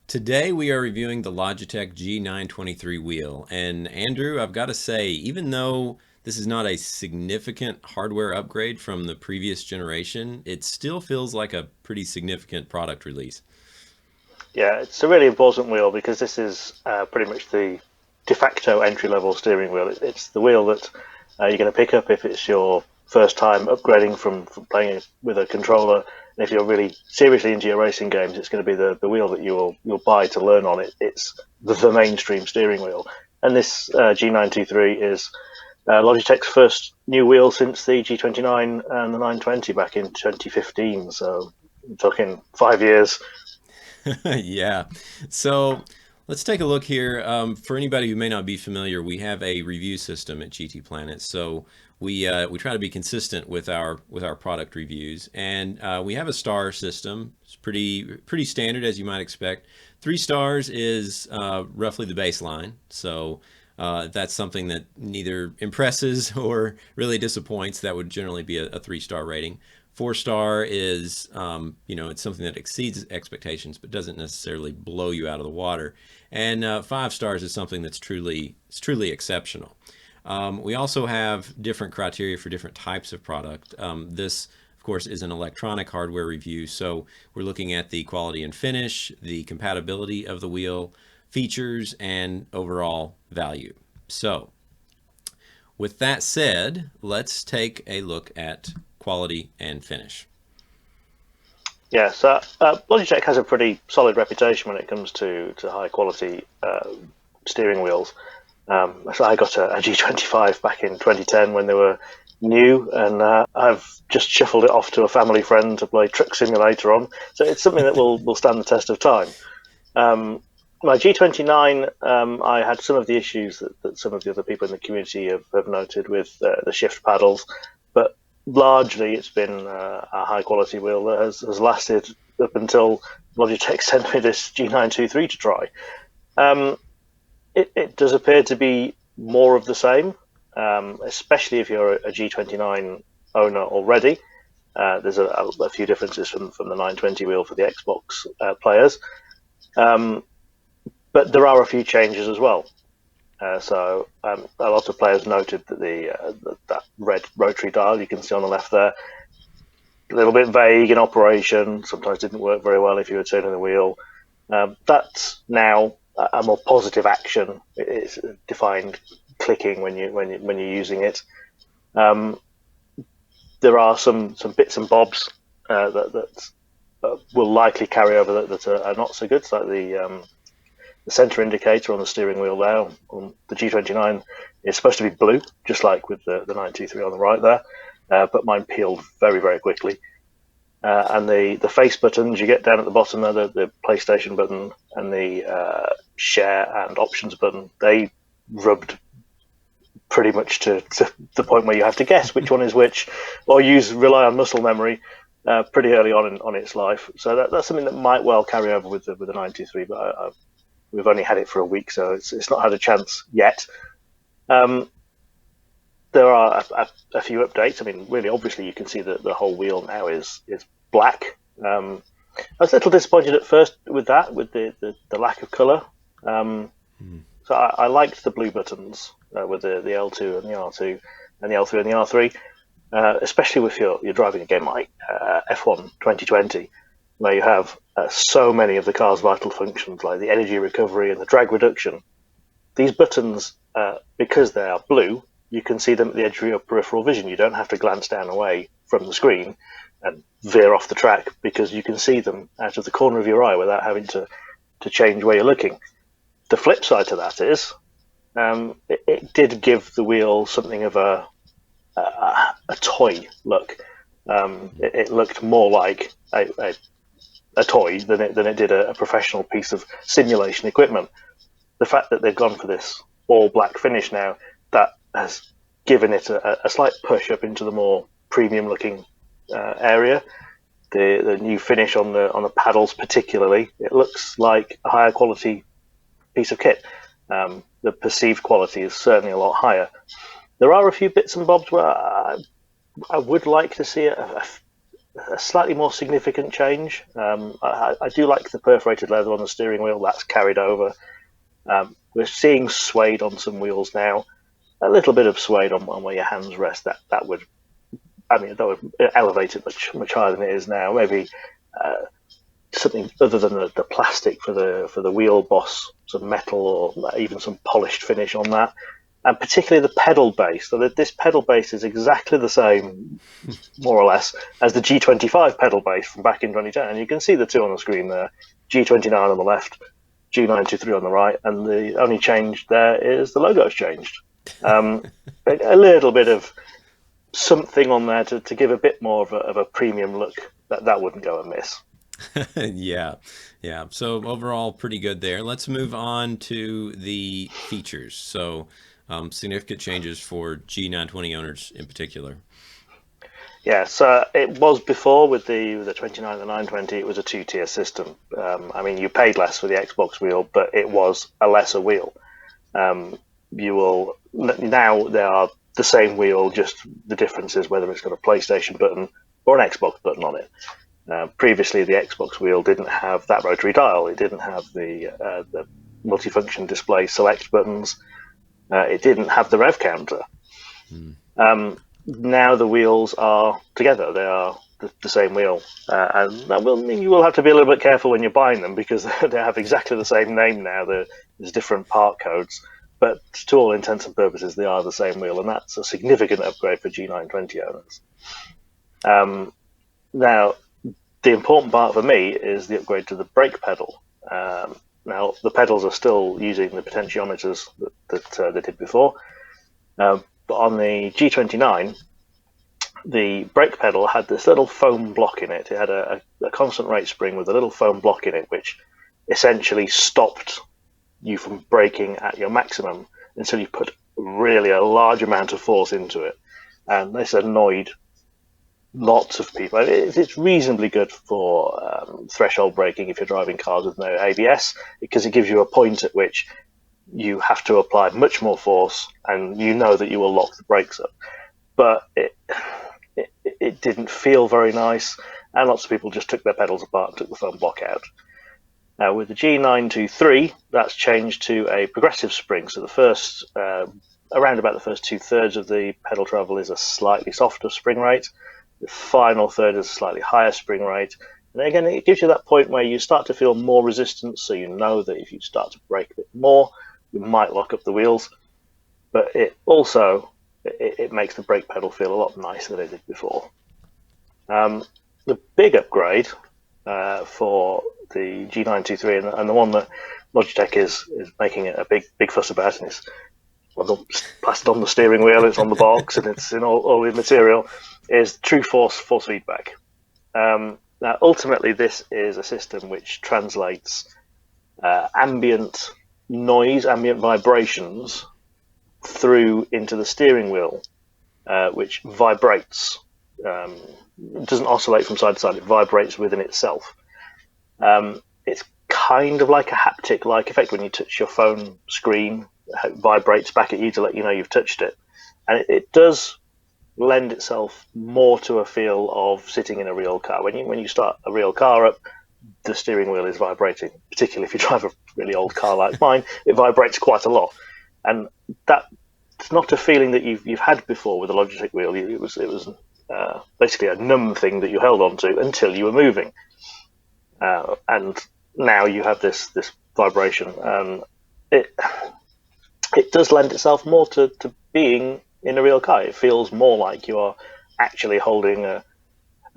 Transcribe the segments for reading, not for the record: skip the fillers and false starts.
Today we are reviewing the Logitech G923 wheel. And Andrew, I've got to say, even though this is not a significant hardware upgrade from the previous generation, it still feels like a pretty significant product release. Yeah, it's a really important wheel because this is pretty much the de facto entry-level steering wheel. It's the wheel that you're going to pick up if it's your first time upgrading from playing with a controller. And if you're really seriously into your racing games, it's going to be the wheel that you'll buy to learn on it. It's the mainstream steering wheel. And this G923 is Logitech's first new wheel since the G29 and the 920 back in 2015. So I'm talking 5 years. Yeah. So let's take a look here. For anybody who may not be familiar, we have a review system at GT Planet. So we try to be consistent with our product reviews, and we have a star system. It's pretty standard, as you might expect. 3 stars is roughly the baseline. So if that's something that neither impresses or really disappoints, that would generally be a 3 star rating. 4 star is, it's something that exceeds expectations but doesn't necessarily blow you out of the water. And 5 stars is something it's truly exceptional. We also have different criteria for different types of product. This, of course, is an electronic hardware review, so we're looking at the quality and finish, the compatibility of the wheel, features, and overall value. So, with that said, let's take a look at quality and finish. Yeah, so Logitech has a pretty solid reputation when it comes to high quality steering wheels. So I got a G25 back in 2010 when they were new, and I've just shuffled it off to a family friend to play Truck Simulator on. So it's something that will stand the test of time. My G29, I had some of the issues that some of the other people in the community have noted with the shift paddles, but largely it's been a high quality wheel that has lasted up until Logitech sent me this G923 to try. It does appear to be more of the same, especially if you're a G29 owner already. There's a few differences from the 920 wheel for the Xbox players, but there are a few changes as well. A lot of players noted that that red rotary dial you can see on the left there, a little bit vague in operation, sometimes didn't work very well if you were turning the wheel. That's now a more positive action. It's defined clicking when you're using it. There are some bits and bobs that will likely carry over that are not so good, like the center indicator on the steering wheel there on the G29 is supposed to be blue, just like with the 923 on the right there, but mine peeled very, very quickly. And the face buttons you get down at the bottom there, the PlayStation button and the share and options button, they rubbed pretty much to the point where you have to guess which one is which, or rely on muscle memory pretty early on its life. So that's something that might well carry over with the 923, but we've only had it for a week, so it's not had a chance yet. There are a few updates. I mean, really, obviously, you can see that the whole wheel now is black. I was a little disappointed at first with the lack of colour. So I liked the blue buttons with the L2 and the R2 and the L3 and the R3, especially if you're driving a game like F1 2020, where you have so many of the car's vital functions like the energy recovery and the drag reduction. These buttons, because they are blue, you can see them at the edge of your peripheral vision. You don't have to glance down away from the screen and veer off the track because you can see them out of the corner of your eye without having to change where you're looking. The flip side to that is it did give the wheel something of a toy look. It looked more like a toy than it did a professional piece of simulation equipment. The fact that they've gone for this all black finish now, that has given it a slight push up into the more premium looking area. The new finish on the paddles particularly, it looks like a higher quality piece of kit. The perceived quality is certainly a lot higher. There are a few bits and bobs where I would like to see a a slightly more significant change. I do like the perforated leather on the steering wheel. That's carried over. We're seeing suede on some wheels now. A little bit of suede on where your hands rest. That would, I mean, that would elevate it much higher than it is now. Maybe something other than the plastic for the wheel boss, some metal or even some polished finish on that. And particularly the pedal base. So this pedal base is exactly the same, more or less, as the G25 pedal base from back in 2010. And you can see the two on the screen there: G29 on the left, G923 on the right, and the only change there is the logo's changed. A little bit of something on there to give a bit more of a premium look. That wouldn't go amiss. Yeah, yeah. So overall, pretty good there. Let's move on to the features. So significant changes for G920 owners in particular. Yeah, so it was before with the 29 and the 920. It was a two-tier system. I mean, you paid less for the Xbox wheel, but it was a lesser wheel. You will now they are the same wheel, just the difference is whether it's got a PlayStation button or an Xbox button on it. Previously, the Xbox wheel didn't have that rotary dial. It didn't have the multifunction display select buttons. It didn't have the rev counter. Now the wheels are together. They are the same wheel, and that will mean you will have to be a little bit careful when you're buying them because they have exactly the same name now. There's different part codes, but to all intents and purposes, they are the same wheel, and that's a significant upgrade for G920 owners. Now, the important part for me is the upgrade to the brake pedal. Now, the pedals are still using the potentiometers that they did before, but on the G29, the brake pedal had this little foam block in it. It had a constant rate spring with a little foam block in it, which essentially stopped you from braking at your maximum until you put really a large amount of force into it. And this annoyed lots of people. It's reasonably good for threshold braking if you're driving cars with no ABS, because it gives you a point at which you have to apply much more force and you know that you will lock the brakes up. But it didn't feel very nice, and lots of people just took their pedals apart and took the foam block out. Now with the G923, that's changed to a progressive spring. So the first, around about the first 2/3 of the pedal travel is a slightly softer spring rate. The final third is a slightly higher spring rate. And again, it gives you that point where you start to feel more resistance, so you know that if you start to brake a bit more, you might lock up the wheels. But it also it makes the brake pedal feel a lot nicer than it did before. The big upgrade for the G923 and the one that Logitech is making a big fuss about, and it's plastered on the steering wheel, it's on the box, and it's in all the material, is true force feedback. Now, ultimately, this is a system which translates ambient noise, ambient vibrations through into the steering wheel, which vibrates. It doesn't oscillate from side to side, it vibrates within itself. It's kind of like a haptic-like effect when you touch your phone screen. It vibrates back at you to let you know you've touched it. And it does lend itself more to a feel of sitting in a real car. When you start a real car up, the steering wheel is vibrating. Particularly if you drive a really old car like mine, it vibrates quite a lot. And that's not a feeling that you've had before with a Logitech wheel. It was basically a numb thing that you held onto until you were moving. And now you have this vibration, and it does lend itself more to being in a real car. It feels more like you are actually holding a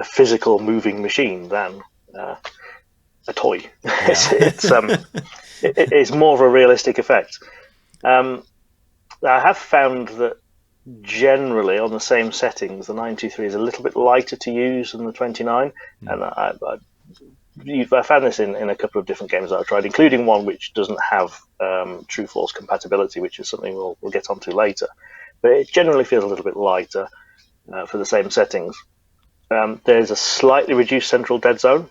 physical moving machine than a toy. Yeah. It's more of a realistic effect. I have found that generally on the same settings, the 923 is a little bit lighter to use than the 29, and I found this in a couple of different games that I've tried, including one which doesn't have true force compatibility, which is something we'll get onto later. But it generally feels a little bit lighter for the same settings. There's a slightly reduced central dead zone,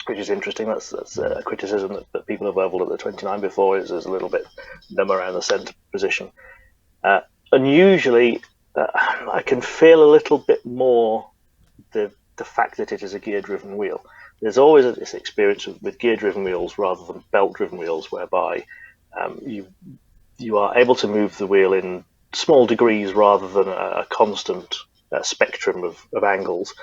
which is interesting. That's a criticism that people have leveled at the 29 before, is there's a little bit numb around the center position. Unusually, I can feel a little bit more the the fact that it is a gear-driven wheel. There's always this experience with gear-driven wheels rather than belt-driven wheels, whereby you are able to move the wheel in small degrees rather than a constant spectrum of angles.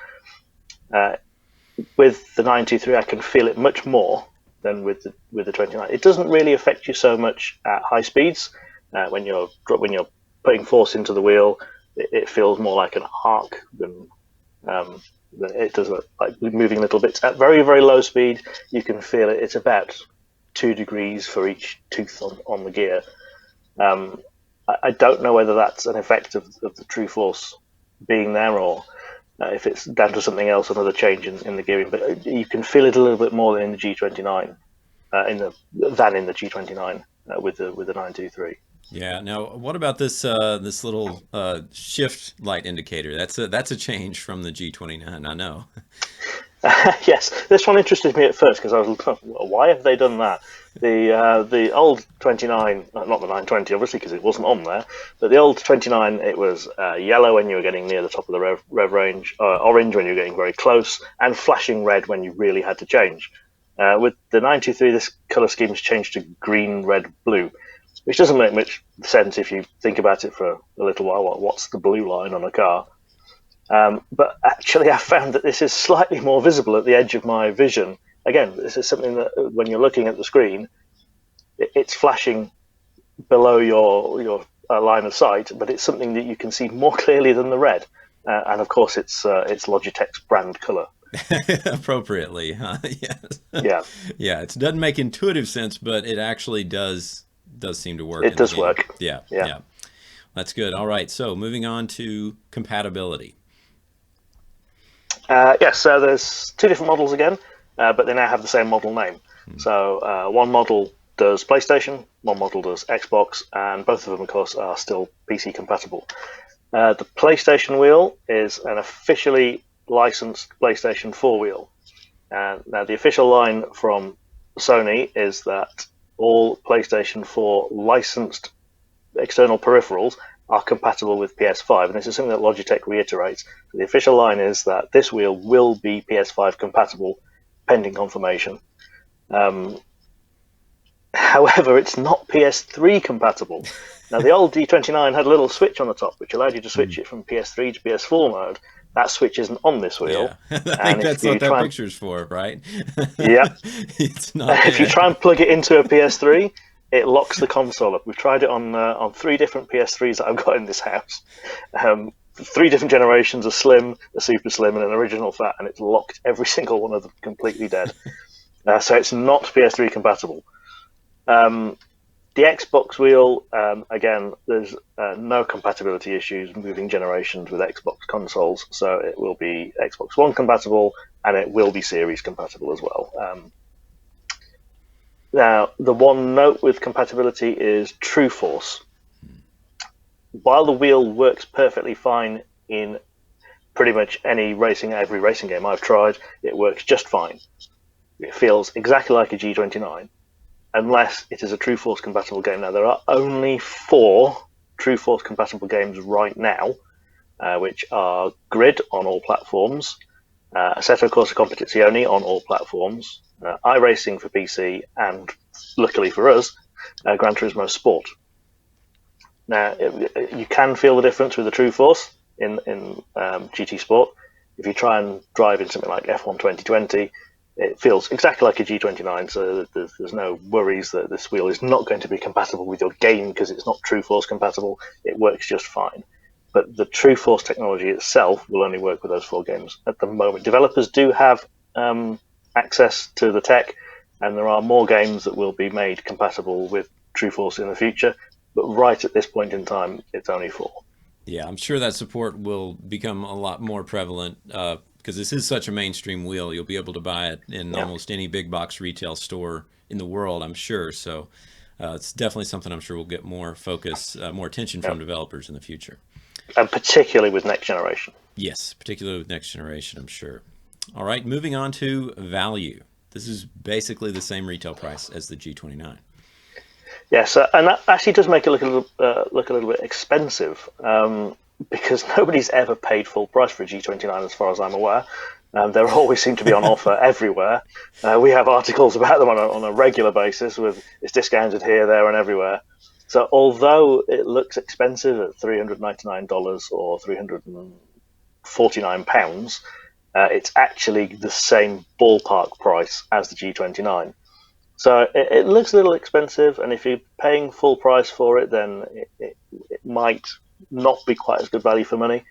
With the 923, I can feel it much more than with the 29. It doesn't really affect you so much at high speeds. When you're putting force into the wheel, it feels more like an arc than it does like moving little bits. At very, very low speed, you can feel it. It's about 2 degrees for each tooth on the gear. I don't know whether that's an effect of the true force being there, or if it's down to something else, another change in the gearing. But you can feel it a little bit more than in the G29, than in the G29 with the 923. Yeah. Now, what about this this little shift light indicator? That's a change from the G29. I know. Yes, this one interested me at first because I was like, why have they done that? The old 29, not the 920 obviously because it wasn't on there, but the old 29, it was yellow when you were getting near the top of the rev range, orange when you were getting very close, and flashing red when you really had to change. With the 923, this colour scheme has changed to green, red, blue, which doesn't make much sense if you think about it for a little while. What's the blue line on a car? But actually, I found that this is slightly more visible at the edge of my vision. Again, this is something that when you're looking at the screen, it's flashing below your line of sight, but it's something that you can see more clearly than the red. And of course, it's Logitech's brand color. Appropriately, huh? Yes. Yeah. Yeah, it doesn't make intuitive sense, but it actually does seem to work. It does work. Yeah, yeah. yeah. That's good. All right, so moving on to compatibility. Yes, so there's 2 different models again, but they now have the same model name. So one model does PlayStation, one model does Xbox, and both of them, of course, are still PC compatible. The PlayStation wheel is an officially licensed PlayStation 4 wheel. Now, the official line from Sony is that all PlayStation 4 licensed external peripherals are compatible with PS5, and this is something that Logitech reiterates. The official line is that this wheel will be PS5 compatible, pending confirmation. However, it's not PS3 compatible. Now, the old D29 had a little switch on the top, which allowed you to switch it from PS3 to PS4 mode. That switch isn't on this wheel. Yeah, I think that's what that picture's for, right? Yeah. It's not. If you try and plug it into a PS3, it locks the console up. We've tried it on 3 different PS3s that I've got in this house. 3 different generations: a slim, a super slim, and an original fat, and it's locked every single one of them completely dead. So it's not PS3 compatible. The Xbox wheel, again, there's no compatibility issues moving generations with Xbox consoles, so it will be Xbox One compatible, and it will be Series compatible as well. Now, the one note with compatibility is True Force. While the wheel works perfectly fine in pretty much every racing game I've tried, it works just fine. It feels exactly like a G29, unless it is a True Force compatible game. Now, there are only 4 True Force compatible games right now, which are Grid on all platforms, Assetto Corsa Competizione on all platforms, iRacing for PC, and luckily for us, Gran Turismo Sport. Now, you can feel the difference with the True Force in GT Sport. If you try and drive in something like F1 2020, it feels exactly like a G29, so there's no worries that this wheel is not going to be compatible with your game because it's not True Force compatible. It works just fine. But the True Force technology itself will only work with those 4 games at the moment. Developers do have access to the tech, and there are more games that will be made compatible with True Force in the future. But right at this point in time, it's only 4. Yeah, I'm sure that support will become a lot more prevalent because this is such a mainstream wheel. You'll be able to buy it in almost any big box retail store in the world, I'm sure. So it's definitely something I'm sure will get more focus, more attention from developers in the future. And particularly with next generation. Yes, particularly with next generation, I'm sure. All right, moving on to value. This is basically the same retail price as the G29. Yes, and that actually does make it look a little bit expensive because nobody's ever paid full price for a G29 as far as I'm aware. They always seem to be on offer everywhere. We have articles about them on a regular basis with it's discounted here, there, and everywhere. So although it looks expensive at $399 or £349, it's actually the same ballpark price as the G29. So it looks a little expensive, and if you're paying full price for it, then it might not be quite as good value for money.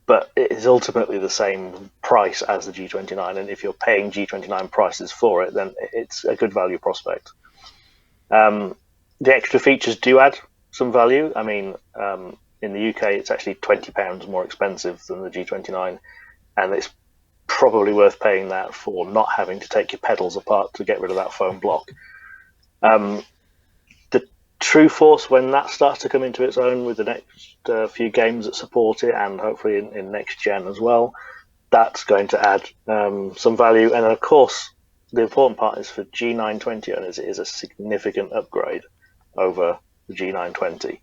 But it is ultimately the same price as the G29, and if you're paying G29 prices for it, then it's a good value prospect. The extra features do add some value. I mean, in the UK, it's actually £20 more expensive than the G29, and it's probably worth paying that for not having to take your pedals apart to get rid of that foam block. The True Force, when that starts to come into its own with the next few games that support it, and hopefully in next gen as well, that's going to add some value. And of course, the important part is for G920 owners, it is a significant upgrade over the G920.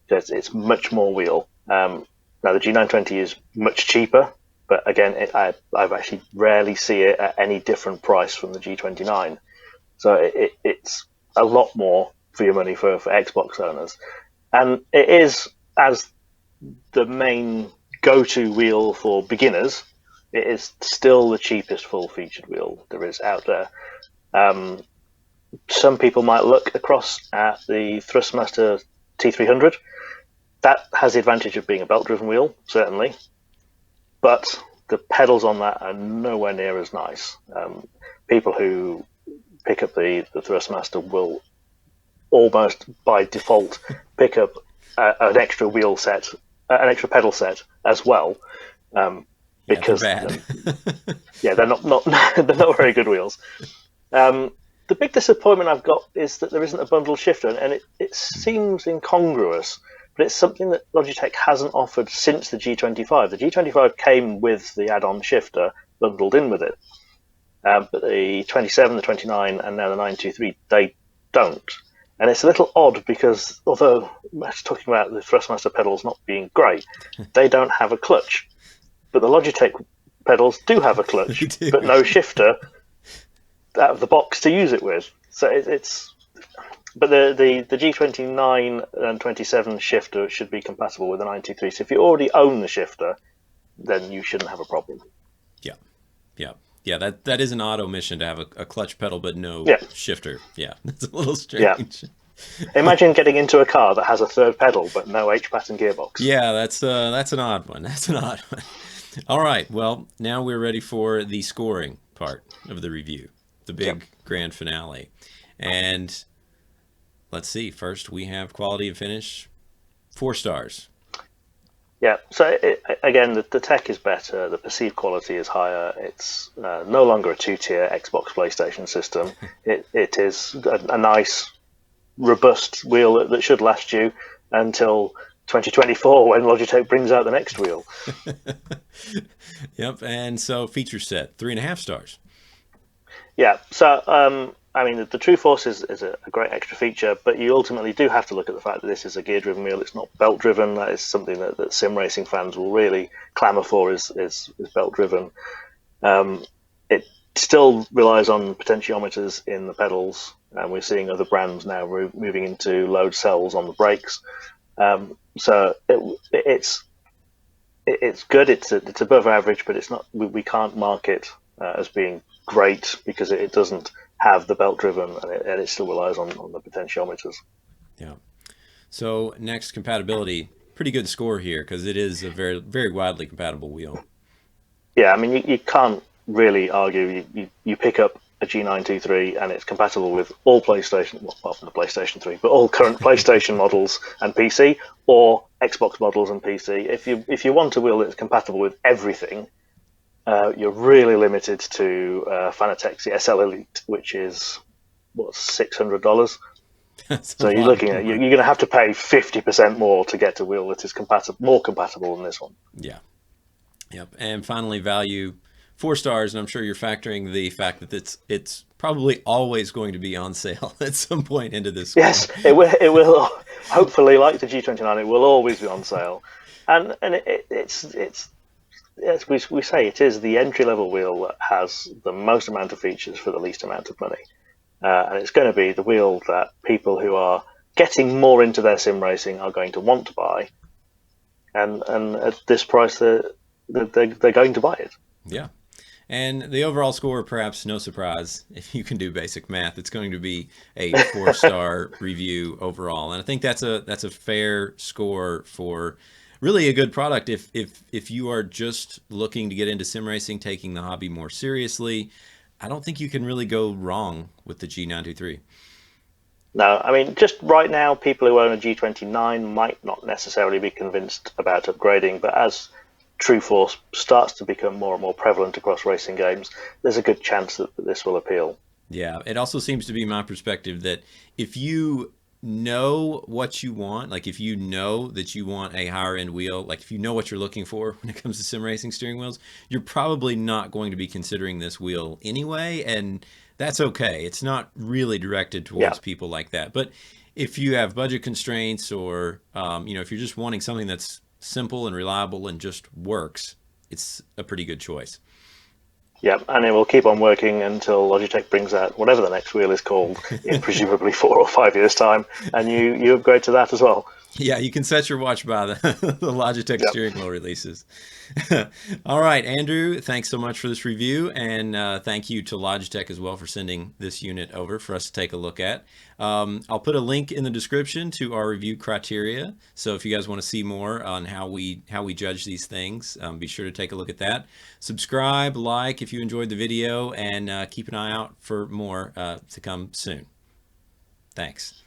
It's much more wheel. Now the G920 is much cheaper, but again, I've actually rarely see it at any different price from the G29. So it's a lot more for your money for Xbox owners. And it is, as the main go-to wheel for beginners, it is still the cheapest full-featured wheel there is out there. Some people might look across at the Thrustmaster T300. That has the advantage of being a belt-driven wheel, certainly, but the pedals on that are nowhere near as nice. People who pick up the Thrustmaster will almost by default pick up an extra wheel set, an extra pedal set as well, because they're bad. they're not they're not very good wheels. The big disappointment I've got is that there isn't a bundle shifter, and it seems incongruous, but it's something that Logitech hasn't offered since the G25. The G25 came with the add-on shifter bundled in with it, but the 27, the 29, and now the 923, they don't. And it's a little odd because although we're talking about the Thrustmaster pedals not being great, they don't have a clutch. But the Logitech pedals do have a clutch, but no shifter out of the box to use it with. So but the G29 and 27 shifter should be compatible with the 923. So if you already own the shifter, then you shouldn't have a problem. Yeah, that is an odd omission to have a clutch pedal but no shifter. Yeah, that's a little strange. Yeah. Imagine getting into a car that has a third pedal but no H-pattern gearbox. Yeah, that's an odd one. That's an odd one. All right, well, now we're ready for the scoring part of the review, the big grand finale. And let's see, first we have quality and finish, 4 stars. Yeah, so again, the tech is better, the perceived quality is higher, it's no longer a 2-tier Xbox PlayStation system. It is a nice, robust wheel that should last you until 2024 when Logitech brings out the next wheel. Yep, and so feature set, 3.5 stars. Yeah, so I mean, the True Force is a great extra feature, but you ultimately do have to look at the fact that this is a gear-driven wheel. It's not belt-driven. That is something that sim racing fans will really clamour for is belt-driven. It still relies on potentiometers in the pedals, and we're seeing other brands now moving into load cells on the brakes. So it's good. It's above average, but it's not. We can't mark it as being great because it doesn't have the belt driven, and it still relies on the potentiometers. Yeah. So next, compatibility. Pretty good score here because it is a very, very widely compatible wheel. Yeah, I mean, you can't really argue. You pick up a G923 and it's compatible with all PlayStation, well, apart from the PlayStation 3, but all current PlayStation models and PC, or Xbox models and PC. If you want a wheel that's compatible with everything, you're really limited to Fanatec's SL Elite, which is $600. So you're looking at you're going to have to pay 50% more to get a wheel that is more compatible than this one. Yeah. Yep. And finally, value, 4 stars, and I'm sure you're factoring the fact that it's probably always going to be on sale at some point into this. Yes, it will. Hopefully, like the G29, it will always be on sale, and it's yes, we say it is the entry level wheel that has the most amount of features for the least amount of money. And it's going to be the wheel that people who are getting more into their sim racing are going to want to buy. And at this price, they're going to buy it. Yeah. And the overall score, perhaps no surprise, if you can do basic math, it's going to be a 4-star review overall. And I think that's a fair score for really a good product if you are just looking to get into sim racing, taking the hobby more seriously. I don't think you can really go wrong with the G923. No, I mean, just right now, people who own a G29 might not necessarily be convinced about upgrading, but as True Force starts to become more and more prevalent across racing games, there's a good chance that this will appeal. Yeah, it also seems to be my perspective that if you know what you want, like if you know that you want a higher end wheel, like if you know what you're looking for when it comes to sim racing steering wheels, you're probably not going to be considering this wheel anyway, and that's okay. It's not really directed Yeah, towards people like that. But if you have budget constraints or if you're just wanting something that's simple and reliable and just works, it's a pretty good choice. yeah, and it will keep on working until Logitech brings out whatever the next wheel is called in presumably 4 or 5 years' time, and you upgrade to that as well. Yeah, you can set your watch by the, the Logitech Yep. steering wheel releases. All right, Andrew, thanks so much for this review, and thank you to Logitech as well for sending this unit over for us to take a look at. I'll put a link in the description to our review criteria, so if you guys want to see more on how we judge these things, be sure to take a look at that. Subscribe, like if you enjoyed the video, and keep an eye out for more to come soon. Thanks.